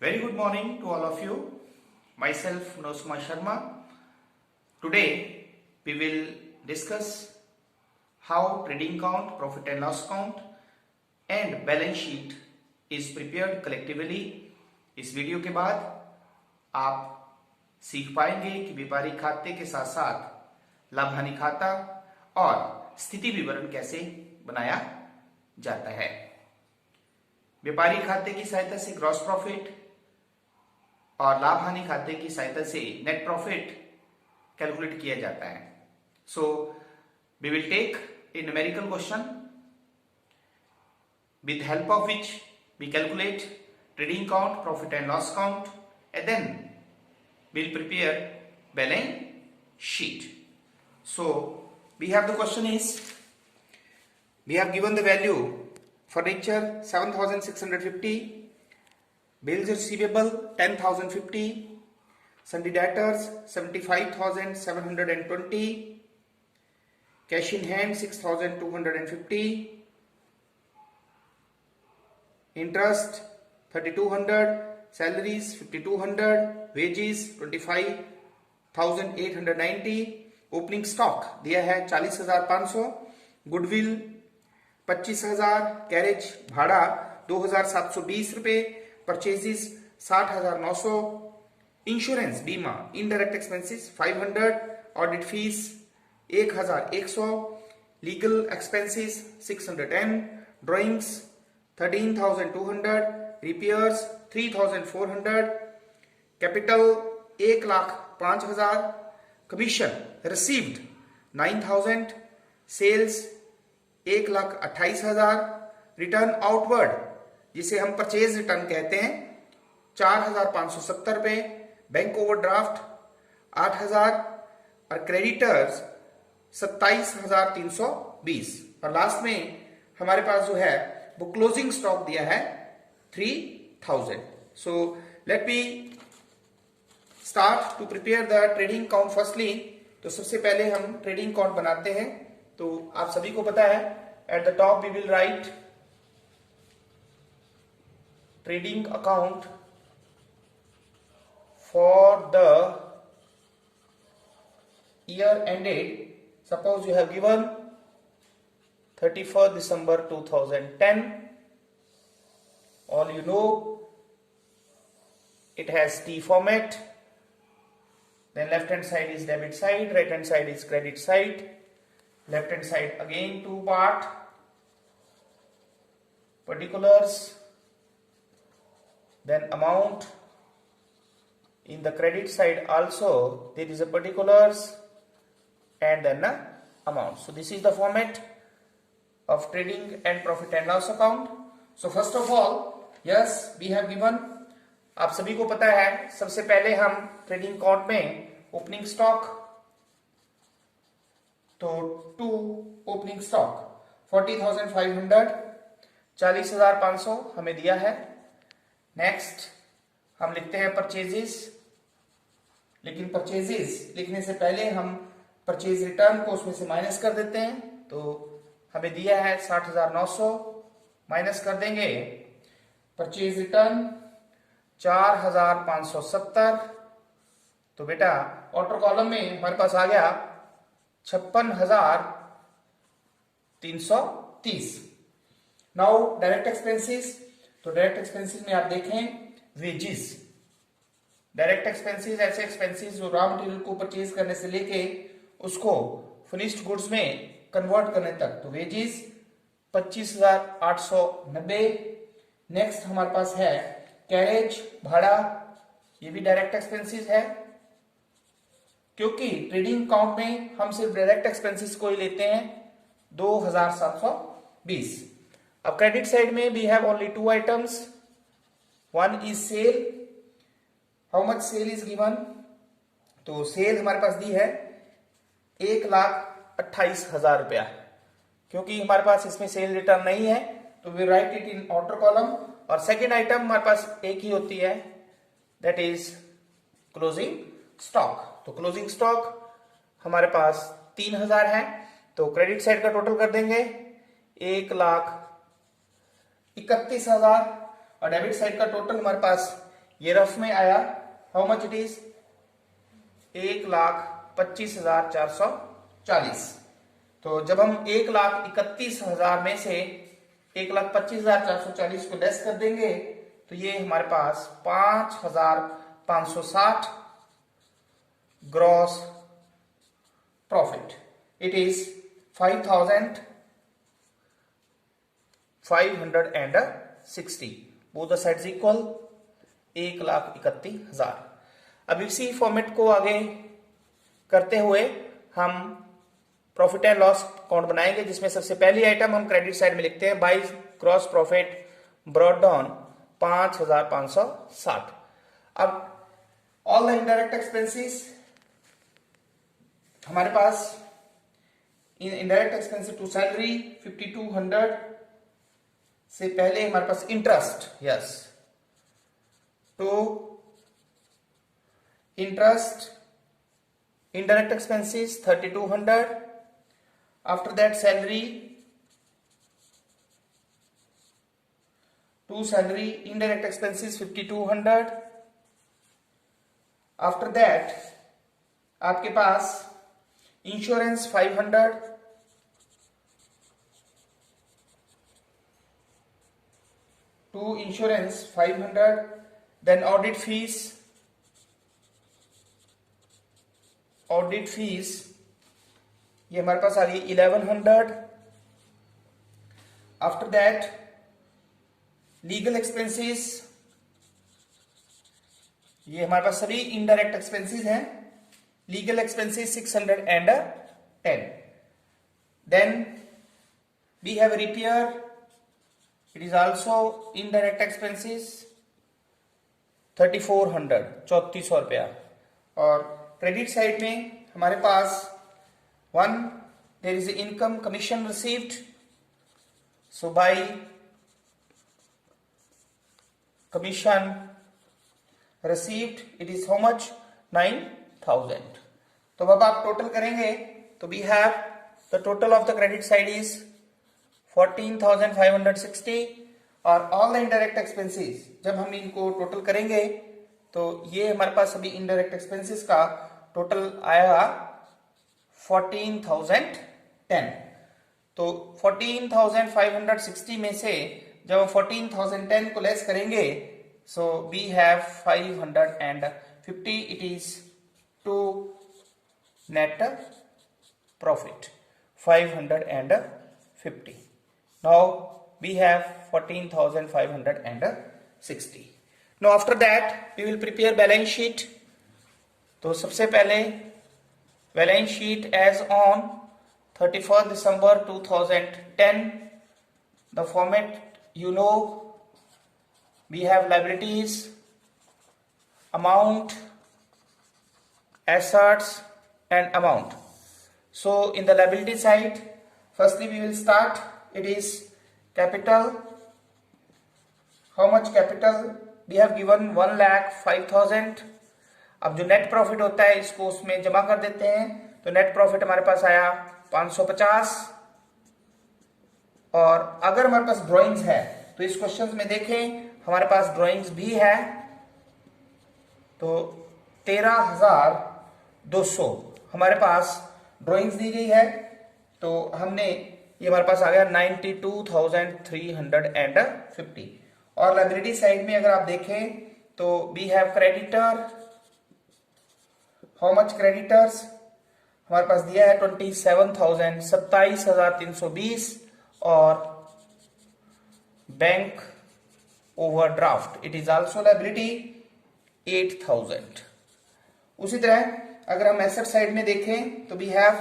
Very good morning to all of you. Myself Nosma Sharma. Today we will discuss how trading count, profit and loss count and balance sheet is prepared collectively. इस video के बाद आप सीख पाएंगे कि व्यापारी खाते के साथ साथ लाभ हानि खाता और स्थिति विवरण कैसे बनाया जाता है। व्यापारी खाते की सहायता से ग्रॉस प्रॉफिट और लाभ हानि खाते की सहायता से नेट प्रॉफिट कैलकुलेट किया जाता है। So we will take a numerical question with help of which we calculate trading count, profit and loss count, and then we'll prepare balance sheet. So we have the question is, we have given the value furniture 7,650, bills receivable 10,050, sundry debtors 75,720, cash in hand 6,250, interest 3,200, salaries 5,200, wages 25,890, opening stock दिया है 40,500, goodwill 25,000, carriage भाड़ा 2,720 रुपए, purchases 60,900, insurance बीमा indirect expenses 500, audit fees 1,100, legal expenses 610, drawings 13,200, repairs 3,400, capital 1,05,000, commission received 9,000, sales 1,28,000, return outward जिसे हम purchase return कहते हैं 4,570 रुपए, बैंक ओवरड्राफ्ट 8,000 और क्रेडिटर्स 27,320 और लास्ट में हमारे पास जो है वो क्लोजिंग स्टॉक दिया है 3,000. So let me start to prepare the trading count. Firstly तो सबसे पहले हम ट्रेडिंग काउंट बनाते हैं. तो आप सभी को पता है at the top we will write trading account for the year ended. Suppose you have given 31st December 2010. All you know, it has T format. Then left hand side is debit side, right hand side is credit side. Left hand side again two part. Particulars. Then amount. In the credit side also there is a particulars and then a amount. So this is the format of trading and profit and loss account. So first of all, yes, we have given, आप सभी को पता है सबसे पहले हम trading account में opening stock तो टू ओपनिंग स्टॉक 40,500 40,500 हमें दिया है. नेक्स्ट हम लिखते हैं परचेजेस, लेकिन परचेजेस लिखने से पहले हम परचेज रिटर्न को उसमें से माइनस कर देते हैं. तो हमें दिया है 60,900, माइनस कर देंगे परचेज रिटर्न 4,570. तो बेटा आउटर कॉलम में हमारे पास आ गया 56,330. Now direct expenses. तो डायरेक्ट एक्सपेंसेस में आप देखें वेजेस. डायरेक्ट एक्सपेंसेस ऐसे एक्सपेंसेस जो रॉ मटेरियल को परचेज करने से लेके उसको फिनिश्ड गुड्स में कन्वर्ट करने तक. तो वेजेस 25,890. नेक्स्ट हमारे पास है कैरेज भाड़ा, ये भी डायरेक्ट एक्सपेंसेस है क्योंकि ट्रेडिंग अकाउंट में हम सिर्फ डायरेक्ट एक्सपेंसेस को ही लेते हैं 2,720. अब क्रेडिट साइड में we have only two items. One is sale. How much sale is given. तो सेल हमारे पास दी है 1,28,000 रुपया. क्योंकि हमारे पास इसमें सेल रिटर्न नहीं है तो we write it in outer column. और सेकेंड आइटम हमारे पास एक ही होती है, दैट इज क्लोजिंग स्टॉक. तो क्लोजिंग स्टॉक हमारे पास 3,000 है. तो क्रेडिट साइड का टोटल कर देंगे 1,31,000 और डेबिट साइड का टोटल हमारे पास ये रफ में आया हाउ मच इट इज 1,25,440। तो जब हम 1,31,000 में से 1,25,440 को लेस कर देंगे तो ये हमारे पास 5,560 gross profit. It is 5,560, both the sides equal 1,31,000। अब इसी फॉर्मेट को आगे करते हुए हम प्रॉफिट एंड लॉस अकाउंट बनाएंगे, जिसमें सबसे पहली आइटम हम क्रेडिट साइड में लिखते हैं by gross profit brought down 5,560। अब ऑल द इनडायरेक्ट एक्सपेंसेस हमारे पास इनडायरेक्ट एक्सपेंसेस टू सैलरी 5,200 से पहले हमारे पास interest, yes, to interest indirect expenses 3,200, after that salary, to salary indirect expenses 5,200, after that आपके पास insurance 500, to insurance 500, then audit fees ये हमारे पास आ गई 1,100। आफ्टर दैट लीगल एक्सपेंसेस, ये हमारे पास सभी इनडायरेक्ट एक्सपेंसेस हैं। Legal expenses 610। Then we have repair, it is also indirect expenses 3,400, 3,400 रुपया। और क्रेडिट साइड में हमारे पास there is income commission received, so by commission received it is how much 9,000। तो अब आप टोटल करेंगे तो we have the total of the credit side is 14,560 और ऑल द इनडायरेक्ट एक्सपेंसेस जब हम इनको टोटल करेंगे तो ये हमारे पास सभी इनडायरेक्ट एक्सपेंसेस का टोटल आएगा 14,010। तो 14,560 में से जब हम 14,010 को लेस करेंगे so we have 550, it is to net profit 550। Now we have 14,560। Now after that we will prepare balance sheet। तो सबसे पहले balance sheet as on 31st December 2010। The format you know, we have liabilities, amount, assets and amount. So in the liability side, firstly we will start, it is capital. How much capital? We have given 1,05,000। अब जो net profit होता है इसको उसमें जमा कर देते हैं, तो नेट प्रॉफिट हमारे पास आया 550। और अगर हमारे पास ड्राइंग्स है तो इस क्वेश्चन में देखें हमारे पास ड्राइंग्स भी है, तो 13,200 हमारे पास ड्राइंग्स दी गई है। तो हमने ये हमारे पास आ गया 92,350। और लायबिलिटी साइड में अगर आप देखें तो we have creditor. How much creditors हमारे पास दिया है 27,000, 27,320। और bank overdraft it is also liability 8,000। उसी तरह अगर हम एसेट साइड में देखें तो we have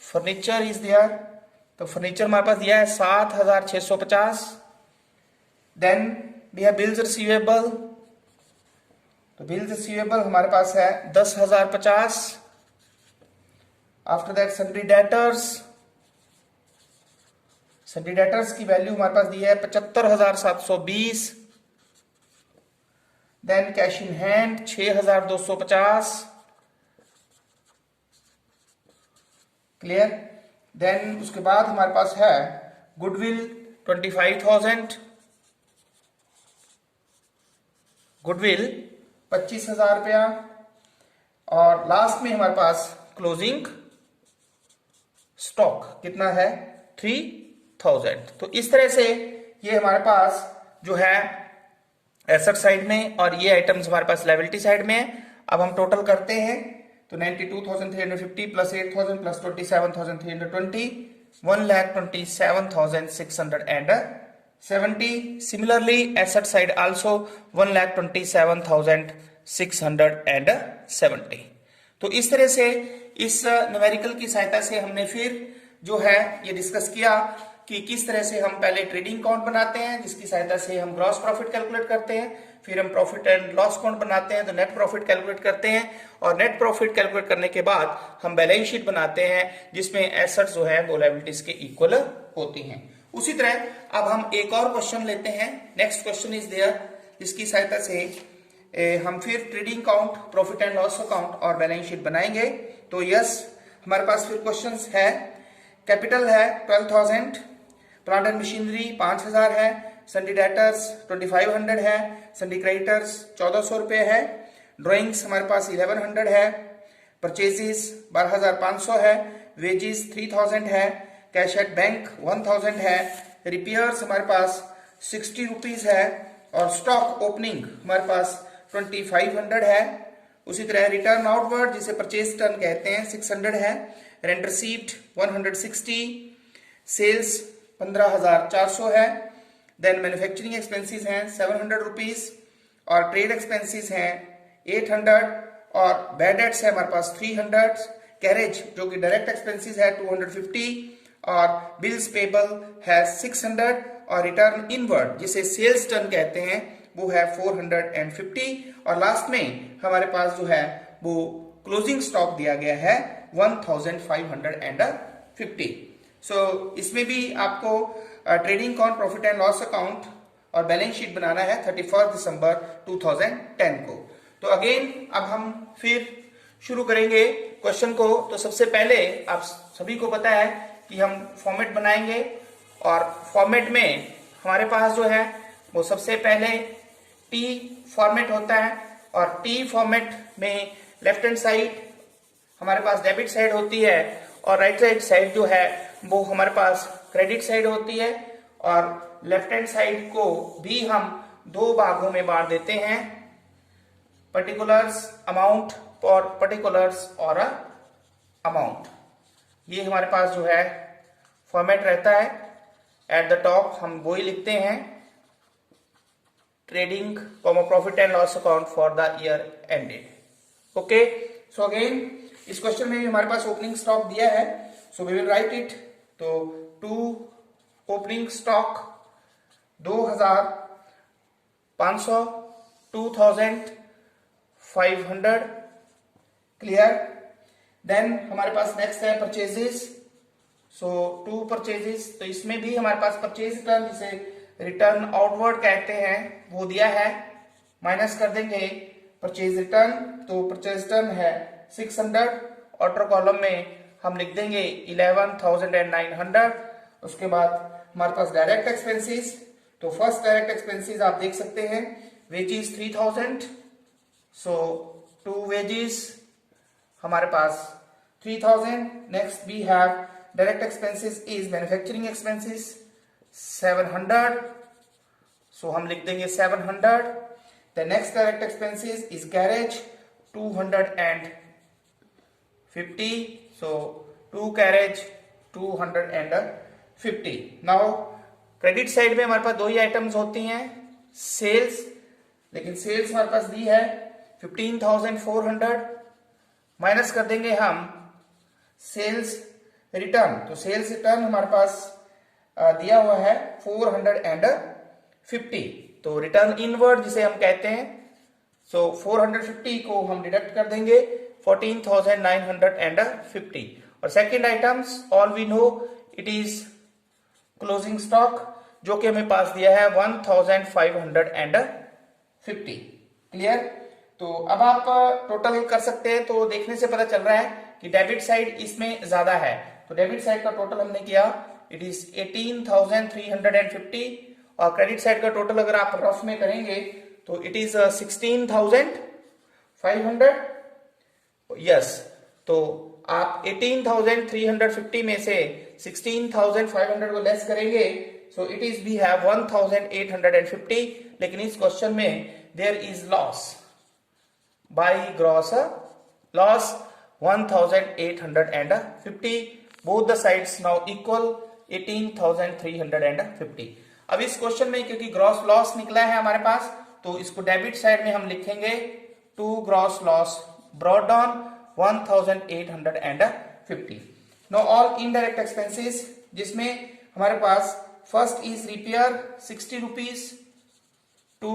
furniture is there. तो फर्नीचर हमारे पास दिया है 7,650। Then we have bills receivable. तो बिल्स रिसीवेबल हमारे पास है 10,050। आफ्टर दैट सन्ड्री डेटर्स की वैल्यू हमारे पास दी है 75,720। Then cash in hand 6,250। Clear. Then उसके बाद हमारे पास है गुडविल 25,000। गुडविल 25,000 रुपया, और लास्ट में हमारे पास क्लोजिंग स्टॉक कितना है 3,000। तो इस तरह से ये हमारे पास जो है एसेट साइड में, और ये आइटम्स हमारे पास लायबिलिटी साइड में है। अब हम टोटल करते हैं तो 92,350 plus 8,000 plus 27,320, 1,27,670। Similarly, asset side also 1,27,670। तो इस तरह से इस न्यूमेरिकल की सहायता से हमने फिर जो है ये डिस्कस किया कि किस तरह से हम पहले ट्रेडिंग अकाउंट बनाते हैं, जिसकी सहायता से हम ग्रॉस प्रॉफिट कैलकुलेट करते हैं, फिर हम प्रॉफिट एंड लॉस अकाउंट बनाते हैं तो नेट प्रॉफिट कैलकुलेट करते हैं, और नेट प्रॉफिट कैलकुलेट करने के बाद हम बैलेंस शीट बनाते हैं जिसमें एसेट्स जो है वो लायबिलिटीज के इक्वल होती हैं। उसी तरह अब हम एक और क्वेश्चन लेते हैं। नेक्स्ट क्वेश्चन इज देयर, जिसकी सहायता से हम फिर trading account, profit and loss account और बैलेंस शीट बनाएंगे। तो यस, हमारे पास फिर क्वेश्चन है। कैपिटल है 12,000, प्लांट एंड मशीनरी 5,000 है, सन्डी डेटर्स 2,500 है, सन्डी क्रेडिटर्स 1,400 रुपए है, ड्रॉइंग्स हमारे पास 1,100 है, परचेजेस 12,500 है, वेजेस 3,000 है, कैश एट बैंक 1,000 है, रिपेयर्स हमारे पास 60 रुपीज है, और स्टॉक ओपनिंग हमारे पास 2,500 है। उसी तरह रिटर्न आउटवर्ड जिसे परचेज टर्न कहते हैं 600 है, रेंट रिसीप्ट 160, सेल्स 15,400 है, देन मैन्युफैक्चरिंग एक्सपेंसेस हैं 700 रुपीज, और ट्रेड एक्सपेंसेस हैं 800, और बैड डेट्स है हमारे पास 300, कैरेज जो कि डायरेक्ट एक्सपेंसेस है 250, और बिल्स पेबल है 600, और रिटर्न इनवर्ड जिसे सेल्स टर्न कहते हैं वो है 450, और लास्ट में हमारे पास जो है वो क्लोजिंग स्टॉक दिया गया है 1,550। सो इसमें भी आपको trading account, profit and loss account और बैलेंस शीट बनाना है 31 दिसंबर 2010 को। तो अगेन अब हम फिर शुरू करेंगे क्वेश्चन को। तो सबसे पहले आप सभी को पता है कि हम फॉर्मेट बनाएंगे, और फॉर्मेट में हमारे पास जो है वो सबसे पहले टी फॉर्मेट होता है, और टी फॉर्मेट में लेफ्ट हैंड साइड हमारे पास डेबिट साइड होती है, और राइट हैंड साइड जो है वो हमारे पास क्रेडिट साइड होती है, और लेफ्ट हैंड साइड को भी हम दो भागों में बांट देते हैं, पर्टिकुलर्स अमाउंट और पर्टिकुलर्स और अमाउंट। ये हमारे पास जो है फॉर्मेट रहता है। एट द टॉप हम वो ही लिखते हैं, trading profit and loss account for the year ended. Okay, so again इस क्वेश्चन में भी हमारे पास ओपनिंग स्टॉक दिया है, so we will write it. तो to opening stock 2,500, 2,500, clear. Then हमारे पास नेक्स्ट है परचेजेस, सो टू परचेजेस, तो इसमें भी हमारे पास परचेज रिटर्न जिसे रिटर्न आउटवर्ड कहते हैं वो दिया है, माइनस कर देंगे परचेज रिटर्न, तो परचेज रिटर्न है 600, आउटर कॉलम में हम लिख देंगे 11,900। उसके बाद हमारे पास डायरेक्ट एक्सपेंसेस, तो फर्स्ट डायरेक्ट एक्सपेंसेस आप देख सकते हैं, वेजेस 3,000, सो टू वेजेस हमारे पास 3,000। Next we have direct expenses is manufacturing expenses 700, so हम लिख देंगे 700। The next direct expenses is carriage 250, so 2 carriage 250। Now credit side में हमारे पास दो ही आइटम्स होती हैं, सेल्स, लेकिन सेल्स हमारे पास दी है 15,400, माइनस कर देंगे हम सेल्स रिटर्न, तो सेल्स रिटर्न हमारे पास दिया हुआ है 450, तो रिटर्न इनवर्ड जिसे हम कहते हैं, सो 450 को हम डिडक्ट कर देंगे 14,950। और second items all we know it is closing stock जो कि हमें पास दिया है 1,550, क्लियर। तो अब आप टोटल कर सकते हैं, तो देखने से पता चल रहा है कि डेबिट साइड इसमें ज्यादा है, तो डेबिट साइड का टोटल हमने किया इट इज 18,350, और क्रेडिट साइड का टोटल अगर आप रफ में करेंगे तो इट इज 16,500, यस। तो आप 18,350 में से 16,500 को लेस करेंगे, so it is we have 1,850, लेकिन इस क्वेश्चन में there is loss by gross loss 1,850, both the sides now equal 18,350। अब इस क्वेश्चन में क्योंकि ग्रॉस लॉस निकला है हमारे पास, तो इसको डेबिट साइड में हम लिखेंगे to gross loss brought down 1,850। Now all indirect expenses, जिसमें हमारे पास first is repair 60 rupees, to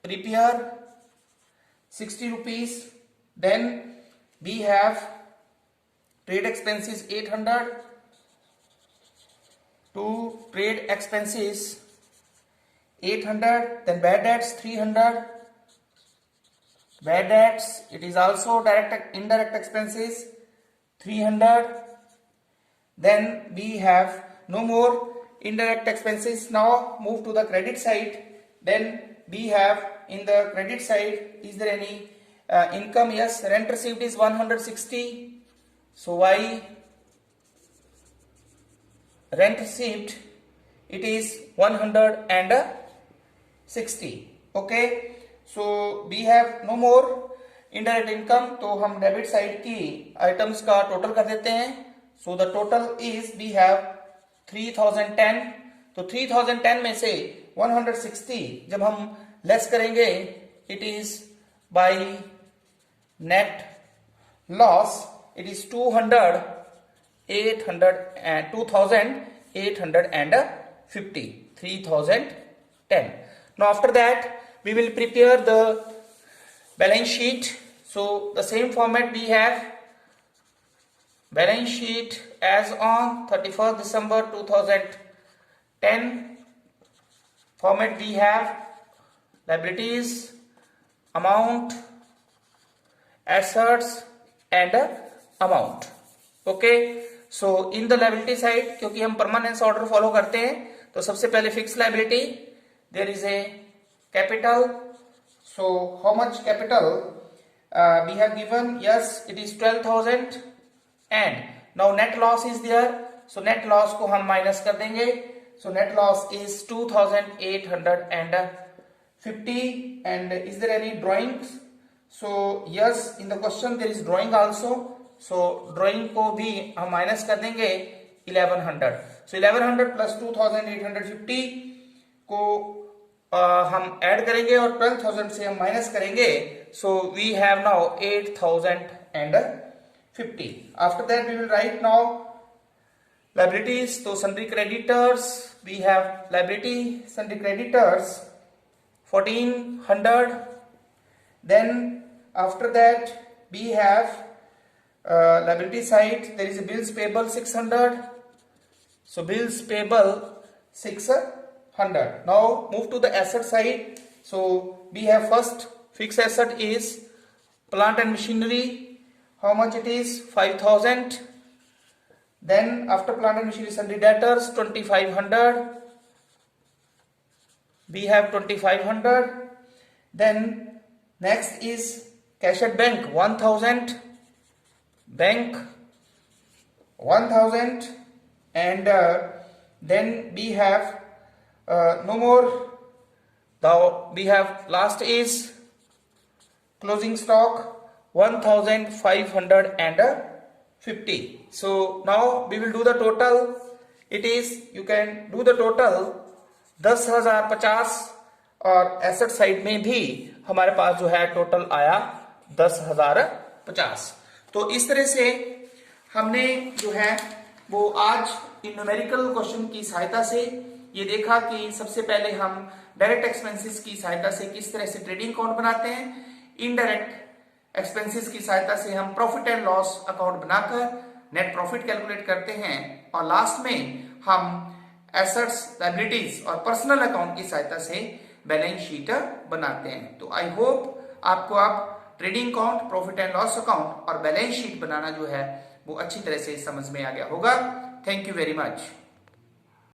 repair 60 rupees, then we have trade expenses 800, to trade expenses 800, then bad debts 300, bad debts it is also indirect expenses 300, then we have no more indirect expenses. Now move to the credit side, then we have in the credit side, is there any income? Yes, rent received is 160, so why rent received it is 160, okay। so we have no more indirect income, तो हम debit side की items का total कर देते हैं। so the total is we have 3,010, तो 3,010 में से 160 जब हम लेस करेंगे, it is by net loss, it is 2,850, 3,010। now after that we will prepare the balance sheet, so the same format we have balance sheet as on 31st December 2010 format. We have liabilities, amount, assets and amount, okay। so in the liability side, क्योंकि हम permanence order follow करते हैं, तो सबसे पहले fix liability, there is a capital, so how much capital we have given? Yes, it is 12,000, and now net loss is there, so net loss को हम minus कर देंगे, so net loss is 2,850, and is there any drawings? so yes, in the question there is drawing also, so drawing को भी हम minus कर देंगे 1,100, so 1,100 plus 2,850 को हम ऐड करेंगे और 12,000 से हम माइनस करेंगे, so we have now 8,050। after that we will write now liabilities, so sundry creditors, we have liability sundry creditors 1,400, then after that we have liability side, there is a bills payable 600, so bills payable 600। now move to the asset side, so we have first fixed asset is plant and machinery, how much it is? 5,000, then after plant and machinery sundry debtors 2,500, we have 2,500, then next is cash at bank 1,000, bank 1,000, and then we have no more, now we have last is closing stock 1,550, so now we will do the total, it is, you can do the total 10,050, और asset side में भी हमारे पास जो है total आया 10,050। तो इस तरह से हमने जो है वो आज इन न्यूमेरिकल क्वेश्चन की सहायता से ये देखा कि सबसे पहले हम डायरेक्ट एक्सपेंसेस की सहायता से किस तरह से ट्रेडिंग अकाउंट बनाते हैं, इनडायरेक्ट एक्सपेंसेस की सहायता से हम प्रॉफिट एंड लॉस अकाउंट बनाकर नेट प्रॉफिट कैलकुलेट करते हैं, और लास्ट में हम एसेट्स, लायबिलिटीज और पर्सनल अकाउंट की सहायता से बैलेंस शीट बनाते हैं। तो आई होप आपको आप trading account, profit and loss account और बैलेंस शीट बनाना जो है वो अच्छी तरह से समझ में आ गया होगा। Thank you very much.